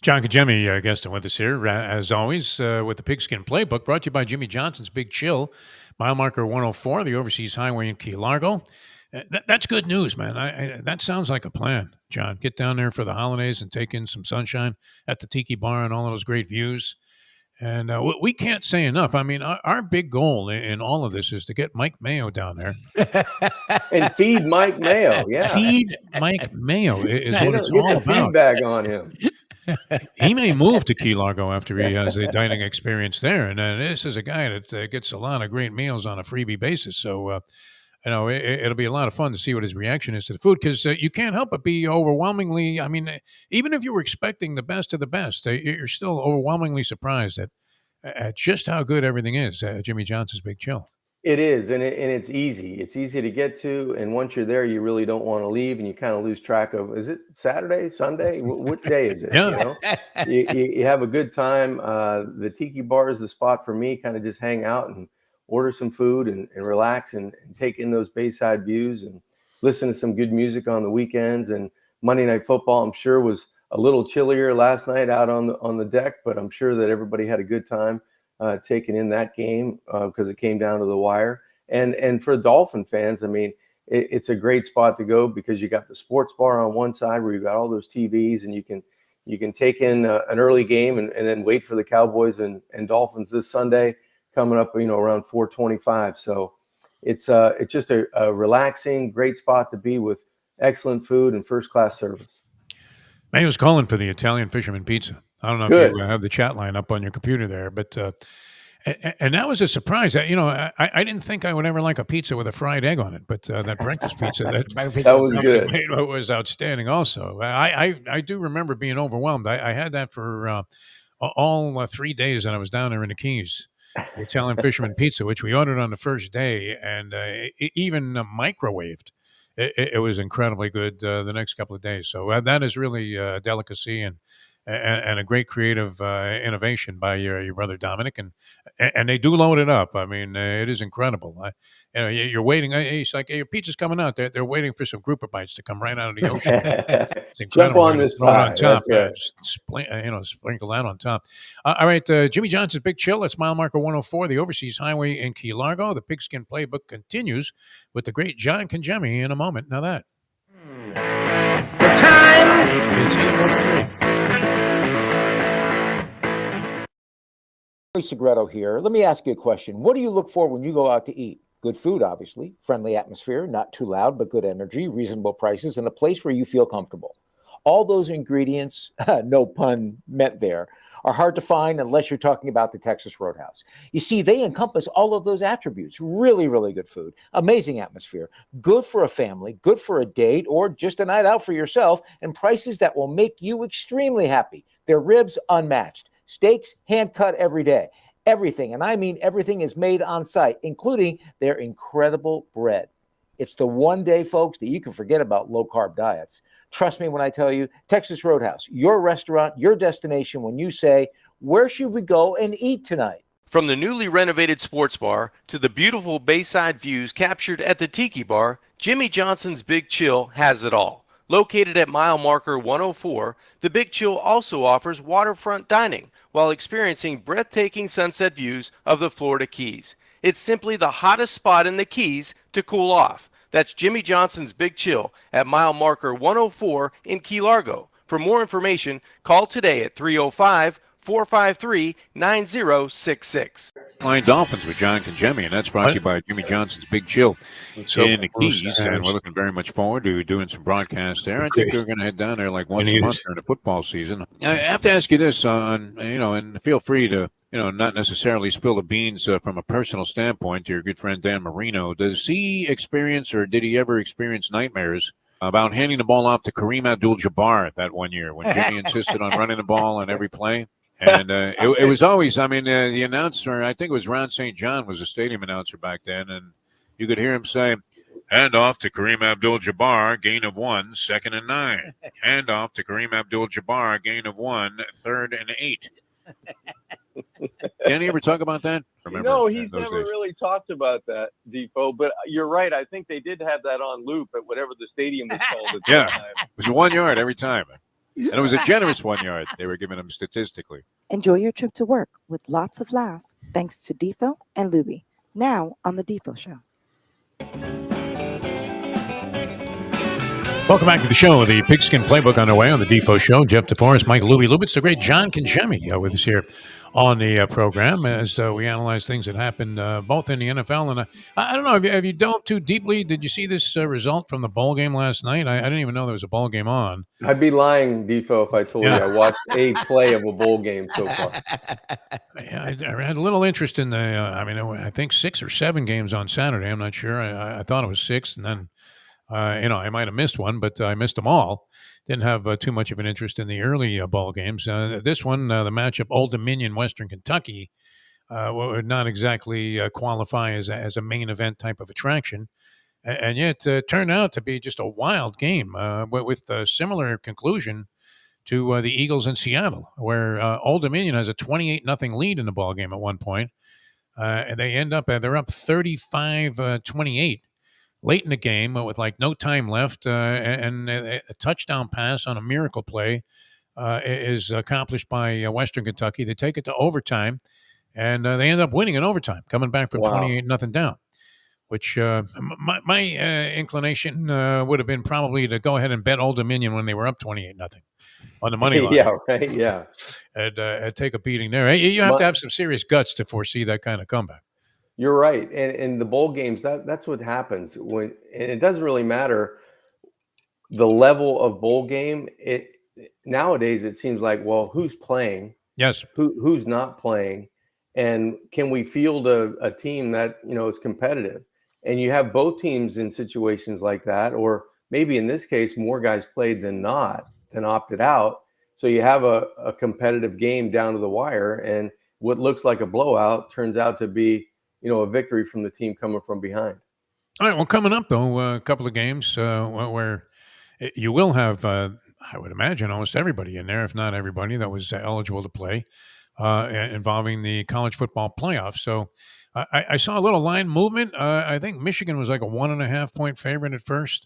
John Congemi, guesting with us here, as always, with the Pigskin Playbook, brought to you by Jimmy Johnson's Big Chill, mile marker 104, the Overseas Highway in Key Largo. That's good news, man. That sounds like a plan, John. Get down there for the holidays and take in some sunshine at the Tiki Bar and all of those great views. And we can't say enough. I mean, our big goal in all of this is to get Mike Mayo down there. And feed Mike Mayo, yeah. Feed Mike Mayo is what it's get all the about. Feedback on him. He may move to Key Largo after he has a dining experience there. And this is a guy that gets a lot of great meals on a freebie basis. So, it'll be a lot of fun to see what his reaction is to the food, because you can't help but be overwhelmingly, I mean, even if you were expecting the best of the best, you're still overwhelmingly surprised at just how good everything is at Jimmy Johnson's Big Chill. It is, and it's easy. It's easy to get to, and once you're there, you really don't want to leave, and you kind of lose track of, is it Saturday, Sunday? What day is it? Yeah. You have a good time. The Tiki Bar is the spot for me, kind of just hang out and order some food and relax and take in those Bayside views and listen to some good music on the weekends. And Monday Night Football, I'm sure, was a little chillier last night out on the deck, but I'm sure that everybody had a good time taking in that game because it came down to the wire. And for Dolphin fans, I mean, it's a great spot to go because you got the sports bar on one side where you got all those TVs, and you can take in an early game and then wait for the Cowboys and Dolphins this Sunday coming up, around 4:25. So it's just a relaxing, great spot to be with excellent food and first-class service. Mayo's calling for the Italian Fisherman Pizza. I don't know Good. if you have the chat line up on your computer there, but and that was a surprise. I didn't think I would ever like a pizza with a fried egg on it, but that breakfast pizza that was good. Was outstanding. Also, I do remember being overwhelmed. I had that for all 3 days that I was down there in the Keys. The Italian Fisherman Pizza, which we ordered on the first day, and even microwaved. It was incredibly good the next couple of days. So that is really a delicacy and a great creative innovation by your brother Dominic, and they do load it up. I mean, it is incredible. You're waiting. It's like, hey, your pizza's coming out. They're waiting for some grouper bites to come right out of the ocean. It's incredible. Jump on this pie. On top, right. sprinkle that on top. All right, Jimmy Johnson's Big Chill. It's mile marker 104, the Overseas Highway in Key Largo. The Pigskin Playbook continues with the great John Congemi in a moment. Now that The time. it's 8:43. Segreto here. Let me ask you a question. What do you look for when you go out to eat? Good food, obviously, friendly atmosphere, not too loud, but good energy, reasonable prices, and a place where you feel comfortable. All those ingredients, no pun meant there, are hard to find unless you're talking about the Texas Roadhouse. You see, they encompass all of those attributes. Really, really good food, amazing atmosphere, good for a family, good for a date, or just a night out for yourself, and prices that will make you extremely happy. Their ribs unmatched. Steaks hand-cut every day. Everything, and I mean everything, is made on site, including their incredible bread. It's the one day, folks, that you can forget about low-carb diets. Trust me when I tell you, Texas Roadhouse, your restaurant, your destination when you say, where should we go and eat tonight? From the newly renovated sports bar to the beautiful Bayside views captured at the Tiki Bar, Jimmy Johnson's Big Chill has it all. Located at mile marker 104, the Big Chill also offers waterfront dining while experiencing breathtaking sunset views of the Florida Keys. It's simply the hottest spot in the Keys to cool off. That's Jimmy Johnson's Big Chill at mile marker 104 in Key Largo. For more information, call today at 305 453-9066. Flying Dolphins with John Congemi, and that's brought to you by Jimmy Johnson's Big Chill in the Keys, and we're looking very much forward to doing some broadcasts there. I think we're going to head down there like once a month during the football season. I have to ask you this, and feel free to, not necessarily spill the beans from a personal standpoint to your good friend Dan Marino. Does he experience, or did he ever experience nightmares about handing the ball off to Kareem Abdul-Jabbar that one year when Jimmy insisted on running the ball on every play? And it was always, the announcer, I think it was Ron St. John, was a stadium announcer back then, and you could hear him say, hand off to Kareem Abdul-Jabbar, gain of 1, 2nd and 9. Hand off to Kareem Abdul-Jabbar, gain of 1, 3rd and 8. Can he ever talk about that? He's never really talked about that, Defo, but you're right. I think they did have that on loop at whatever the stadium was called at that time. It was 1 yard every time. And it was a generous 1 yard they were giving him statistically. Enjoy your trip to work with lots of laughs thanks to Defo and Lubie. Now on the Defo Show. Welcome back to the show. The Pigskin Playbook underway on the Defo Show. Jeff DeForest, Mike Lubie. It's the great John Congemi with us here on the program as we analyze things that happened both in the NFL and I don't know. Have you dove too deeply? Did you see this result from the bowl game last night? I didn't even know there was a bowl game on. I'd be lying, Defo, if I told you I watched a play of a bowl game so far. Yeah, I had a little interest in the. I think 6 or 7 games on Saturday. I'm not sure. I thought it was 6, and then. I might have missed one, but I missed them all. Didn't have too much of an interest in the early ball games. This one, the matchup, Old Dominion, Western Kentucky, would not exactly qualify as a main event type of attraction. And yet turned out to be just a wild game with a similar conclusion to the Eagles in Seattle, where Old Dominion has a 28-0 lead in the ball game at one point. And they end up, they're up 35-28. Late in the game, with like no time left, and a touchdown pass on a miracle play is accomplished by Western Kentucky. They take it to overtime, and they end up winning in overtime, coming back from 28-0 down. Which my inclination would have been probably to go ahead and bet Old Dominion when they were up 28-0 on the money line. Yeah, right. Yeah, and take a beating there. You have to have some serious guts to foresee that kind of comeback. You're right. And the bowl games, that's what happens and it doesn't really matter the level of bowl game. Nowadays it seems like, well, who's playing? Yes. Who's not playing? And can we field a team that, is competitive? And you have both teams in situations like that, or maybe in this case, more guys played than opted out. So you have a competitive game down to the wire, and what looks like a blowout turns out to be a victory from the team coming from behind. All right. Well, coming up, though, a couple of games where you will have, I would imagine, almost everybody in there, if not everybody, that was eligible to play involving the college football playoffs. So I saw a little line movement. I think Michigan was like a 1.5-point favorite at first.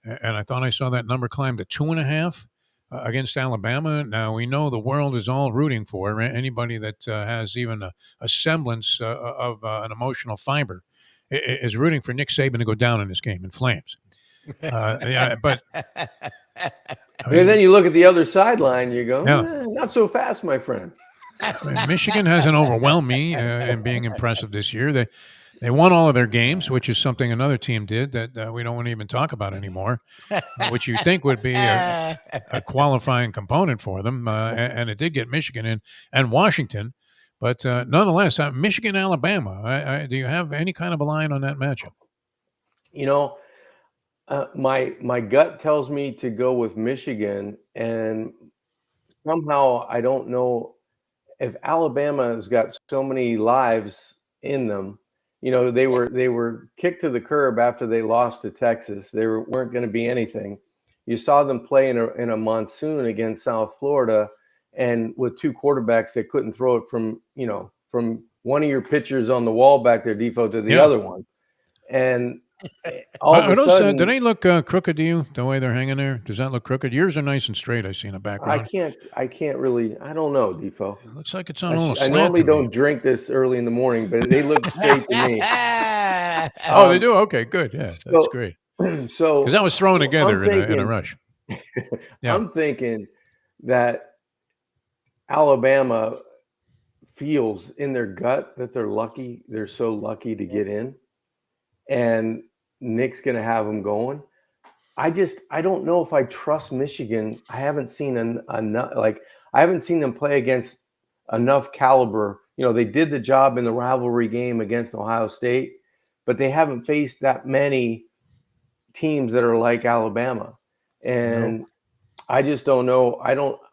And I thought I saw that number climb to 2.5 against Alabama. Now, we know the world is all rooting for anybody that has even a semblance of an emotional fiber is rooting for Nick Saban to go down in this game in flames. But and then you look at the other sideline, you go, not so fast, my friend. Michigan hasn't overwhelmed me in being impressive this year. They won all of their games, which is something another team did that we don't want to even talk about anymore, which you think would be a qualifying component for them. And it did get Michigan and Washington. But nonetheless, Michigan, Alabama, do you have any kind of a line on that matchup? My gut tells me to go with Michigan. And somehow I don't know if Alabama has got so many lives in them. They were kicked to the curb after they lost to Texas. They weren't going to be anything. You saw them play in a monsoon against South Florida, and with 2 quarterbacks, they couldn't throw it from one of your pitchers on the wall back there, Defo, to the other one. And all of a sudden, do they look crooked to you, the way they're hanging there? Does that look crooked? Yours are nice and straight, I see in the background. I can't really, I don't know, Defo. It looks like it's on a little slant. I normally don't drink this early in the morning, but they look straight to me. Oh, they do? Okay, good. Yeah, that's great. So, because that was thrown together in a rush. Yeah. I'm thinking that Alabama feels in their gut that they're so lucky to get in, and Nick's going to have them going. I don't know if I trust Michigan. I haven't seen I haven't seen them play against enough caliber. They did the job in the rivalry game against Ohio State, but they haven't faced that many teams that are like Alabama. And Nope. I just don't know.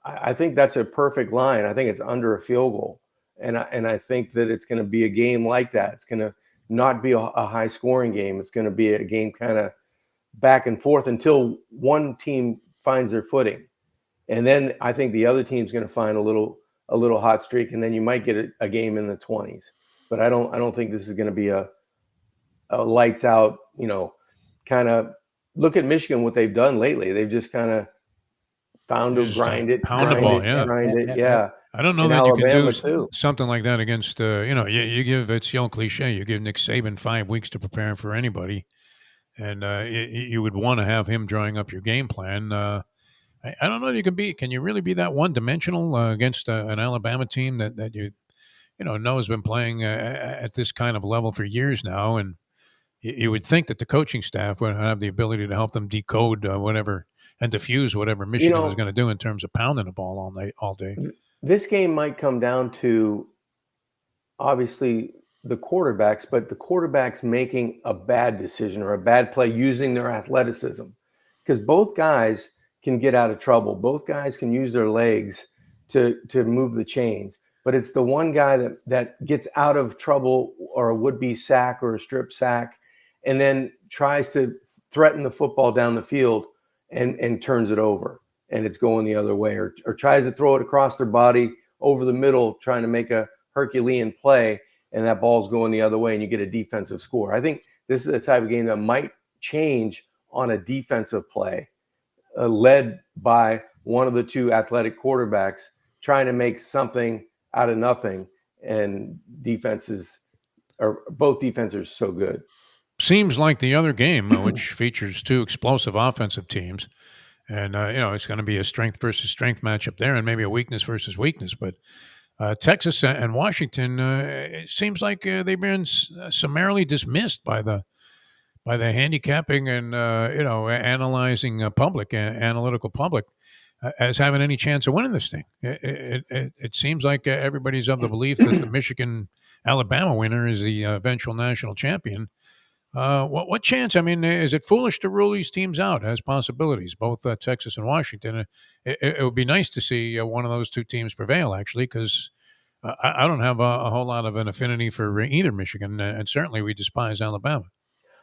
I think that's a perfect line. I think it's under a field goal. And I think that it's going to be a game like that. It's going to not be a high scoring game. It's going to be a game kind of back and forth until one team finds their footing. And then I think the other team's going to find a little hot streak, and then you might get a game in the 20s. But I don't think this is going to be a lights out, kind of look at Michigan, what they've done lately. They've just kind of found to grind it. Yeah. I don't know in that Alabama you can do too. something like that against, you give, it's the old cliche, you give Nick Saban 5 weeks to prepare for anybody. And you would want to have him drawing up your game plan. I don't know if can you really be that one-dimensional against an Alabama team that know has been playing at this kind of level for years now, and you would think that the coaching staff would have the ability to help them decode whatever and diffuse whatever Michigan was going to do in terms of pounding the ball all day. This game might come down to obviously the quarterbacks, but the quarterbacks making a bad decision or a bad play using their athleticism, because both guys can get out of trouble. Both guys can use their legs to move the chains, but it's the one guy that gets out of trouble or a would-be sack or a strip sack and then tries to threaten the football down the field and turns it over and it's going the other way, or tries to throw it across their body over the middle, trying to make a Herculean play, and that ball's going the other way and you get a defensive score. I think this is a type of game that might change on a defensive play led by one of the two athletic quarterbacks trying to make something out of nothing, and both defenses are so good. Seems like the other game, which features two explosive offensive teams, and it's going to be a strength versus strength matchup there, and maybe a weakness versus weakness. But Texas and Washington, it seems like they've been summarily dismissed by the handicapping and analyzing analytical public as having any chance of winning this thing. It seems like everybody's of the belief that the Michigan Alabama winner is the eventual national champion. What chance? I mean, is it foolish to rule these teams out as possibilities, both Texas and Washington? It would be nice to see one of those two teams prevail, actually, because I don't have a whole lot of an affinity for either Michigan, and certainly we despise Alabama.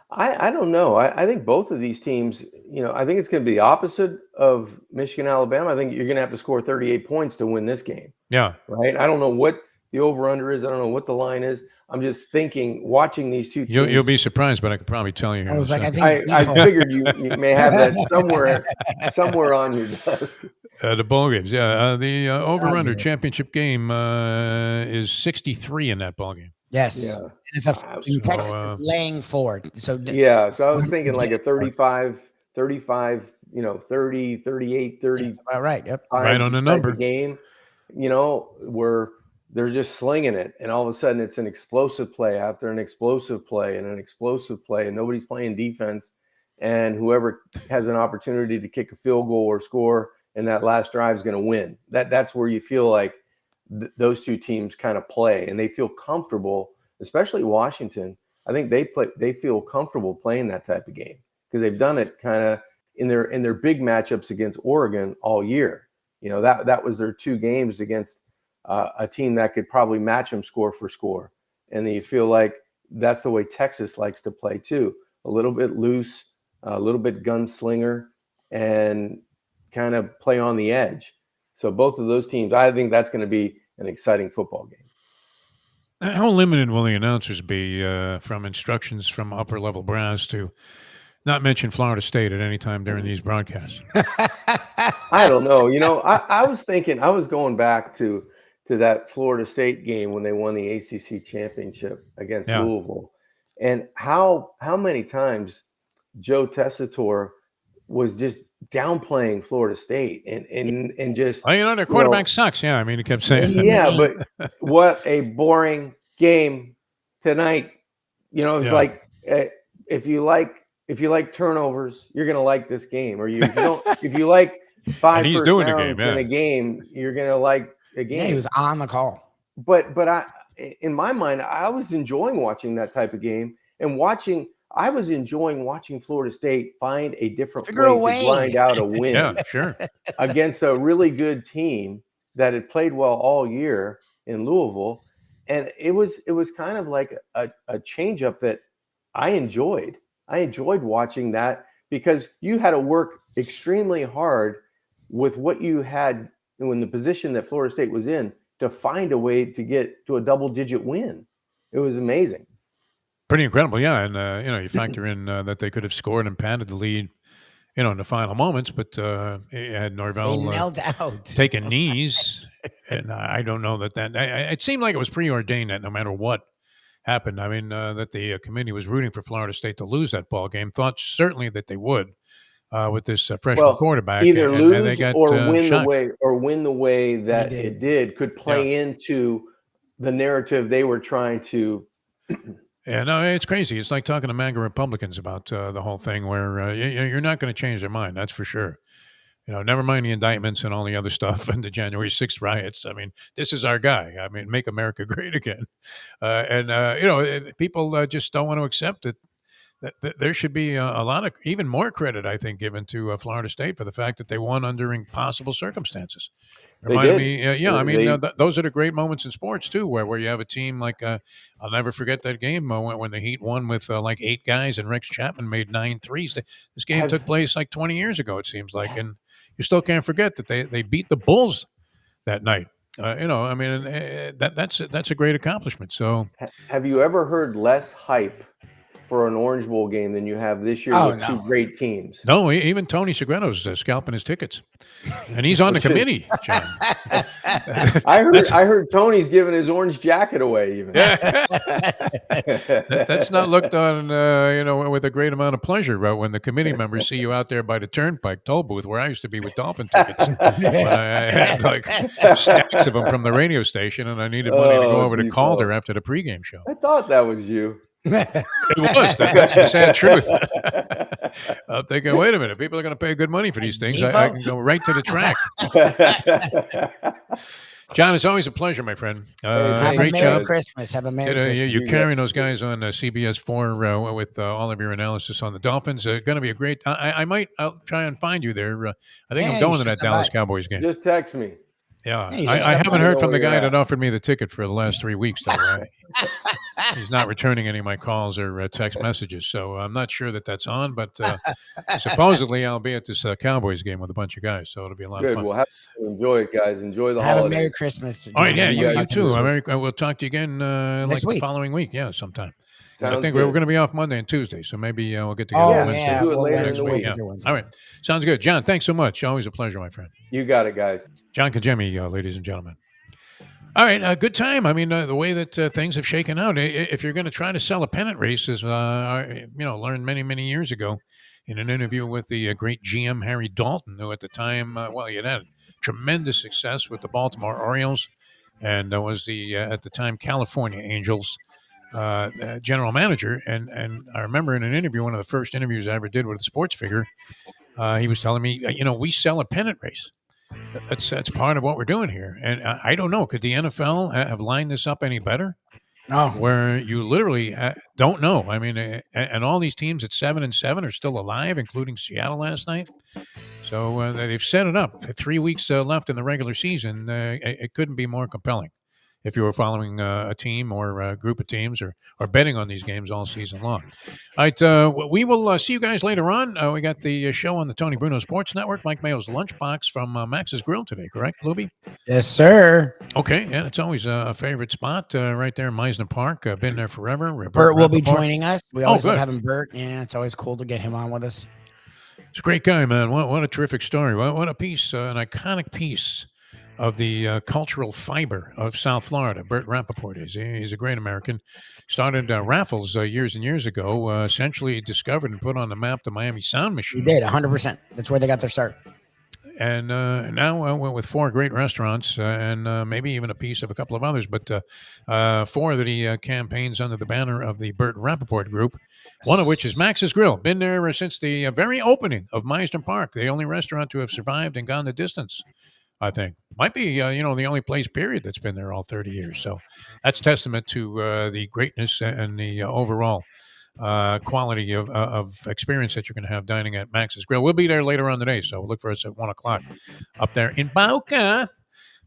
I don't know. I think both of these teams, I think it's going to be the opposite of Michigan, Alabama. I think you're going to have to score 38 points to win this game. Yeah. Right. I don't know what the over-under is. I don't know what the line is. I'm just thinking, watching these two teams. You'll be surprised, but I could probably tell you. I figured you may have that somewhere on your desk. The bowl games, yeah. The over-under championship game is 63 in that ball game. Yes. Yeah. And Texas is laying forward. So I was thinking like a 35, 30, 38, 30. That's about right. Yep. Right on the number. Game, where they're just slinging it, and all of a sudden it's an explosive play after an explosive play and an explosive play, and nobody's playing defense, and whoever has an opportunity to kick a field goal or score in that last drive is going to win. That's where you feel like those two teams kind of play, and they feel comfortable, especially Washington. I think they feel comfortable playing that type of game because they've done it kind of in their big matchups against Oregon all year. That was their two games against a team that could probably match them score for score. And then you feel like that's the way Texas likes to play too. A little bit loose, a little bit gunslinger, and kind of play on the edge. So both of those teams, I think that's going to be an exciting football game. How limited will the announcers be from instructions from upper level brass to not mention Florida State at any time during these broadcasts? I don't know. I was thinking, I was going back to that Florida State game when they won the ACC championship against Louisville, and how many times Joe Tessitore was just downplaying Florida State and just their quarterback sucks. Yeah, I mean, he kept saying that. Yeah, but what a boring game tonight. It's like if you like turnovers, you're gonna like this game. Or if you like 5 first downs in a game, you're gonna like a game. Yeah, he was on the call. But in my mind, I was enjoying watching that type of game I was enjoying watching Florida State find a different way to grind out a win. Yeah, sure. Against a really good team that had played well all year in Louisville. And it was kind of like a change up that I enjoyed. I enjoyed watching that because you had to work extremely hard with what you had in the position that Florida State was in to find a way to get to a double-digit win. It was amazing. Pretty incredible, yeah. And, you factor in that they could have scored and padded the lead, in the final moments, but it had Norvell knelt out, taking knees. And I don't know that it seemed like it was preordained that no matter what happened, I mean, that the committee was rooting for Florida State to lose that ball game, thought certainly that they would. With this freshman quarterback, either lose and they got, or win the way that it did could play into the narrative they were trying to. Yeah, no, it's crazy. It's like talking to MAGA Republicans about the whole thing, where you're not going to change their mind. That's for sure. Never mind the indictments and all the other stuff and the January 6th riots. I mean, this is our guy. I mean, make America great again. People just don't want to accept it. That there should be a lot of, even more credit, I think, given to Florida State for the fact that they won under impossible circumstances. Reminded me, those are the great moments in sports too, where you have a team like I'll never forget that game when the Heat won with like 8 guys and Rex Chapman made 9 threes. This game took place like 20 years ago, it seems like, and you still can't forget that they beat the Bulls that night. I mean, that's a great accomplishment. So, have you ever heard less hype for an Orange Bowl game than you have this year with 2 great teams? No, even Tony Segretto's scalping his tickets, and he's on the committee, John. I heard Tony's giving his orange jacket away. Even that's not looked on, with a great amount of pleasure. But when the committee members see you out there by the Turnpike toll booth, where I used to be with Dolphin tickets, when I had like stacks of them from the radio station, and I needed money to go over to Calder after the pregame show. I thought that was you. It was. That's the sad truth. I'm thinking, wait a minute, people are going to pay good money for these things. I can go right to the track. John, it's always a pleasure, my friend. Great job. Christmas. Have a Merry Christmas. You're carrying those guys on CBS 4 with all of your analysis on the Dolphins. Going to be a great. I'll try and find you there. I think I'm going to that Dallas Cowboys game. Just text me. Yeah, I haven't heard from the guy that offered me the ticket for the last 3 weeks, though. Right? He's not returning any of my calls or text messages, so I'm not sure that that's on. But supposedly, I'll be at this Cowboys game with a bunch of guys, so it'll be a lot of fun. Well, enjoy it, guys. Enjoy the holidays. Have a Merry Christmas. All right, you too. We'll talk to you again like the following week. Yeah, sometime. I think we're going to be off Monday and Tuesday, so maybe we'll get together Wednesday. Do it later next week. Yeah. All right. Sounds good. John, thanks so much. Always a pleasure, my friend. You got it, guys. John Congemi, ladies and gentlemen. All right. Good time. I mean, the way that things have shaken out, if you're going to try to sell a pennant race, as learned many, many years ago in an interview with the great GM Harry Dalton, who at the time, he had tremendous success with the Baltimore Orioles and was the, at the time, California Angels general manager. And I remember in an interview, one of the first interviews I ever did with a sports figure, he was telling me, we sell a pennant race. That's part of what we're doing here. And I don't know, could the NFL have lined this up any better? No. Where you literally don't know. I mean, and all these teams at 7-7 are still alive, including Seattle last night. So they've set it up. 3 weeks left in the regular season. It couldn't be more compelling if you were following a team or a group of teams or betting on these games all season long. All right, we will see you guys later on. We got the show on the Tony Bruno Sports Network, Mike Mayo's Lunchbox from Max's Grill today, correct, Lubie? Yes, sir. Okay, yeah, it's always a favorite spot right there in Meisner Park. Been there forever. Bert will be joining us. We always love having Bert. Yeah, it's always cool to get him on with us. He's a great guy, man. What a terrific story. What a piece, an iconic piece of the cultural fiber of South Florida. Burt Rappaport is. He's a great American. Started raffles years and years ago. Essentially discovered and put on the map the Miami Sound He Machine. did 100%. That's where they got their start. And now with 4 great restaurants and maybe even a piece of a couple of others, but 4 that he campaigns under the banner of the Burt Rappaport Group, one of which is Max's Grill. Been there since the very opening of Meisner Park, the only restaurant to have survived and gone the distance, I think. Might be, the only place, period, that's been there all 30 years. So that's testament to the greatness and the overall quality of experience that you're going to have dining at Max's Grill. We'll be there later on today, so look for us at 1 o'clock up there in Boca.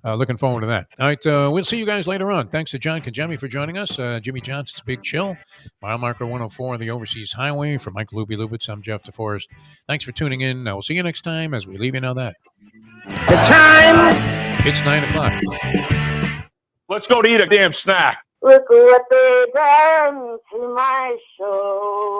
Looking forward to that. All right, we'll see you guys later on. Thanks to John Congemi for joining us. Jimmy Johnson's Big Chill, mile marker 104 on the Overseas Highway. For Mike Lubie Lubitz, I'm Jeff DeForest. Thanks for tuning in. We'll see you next time as we leave you now that. The time! It's 9 o'clock. Let's go to eat a damn snack. Look what they done to my soul.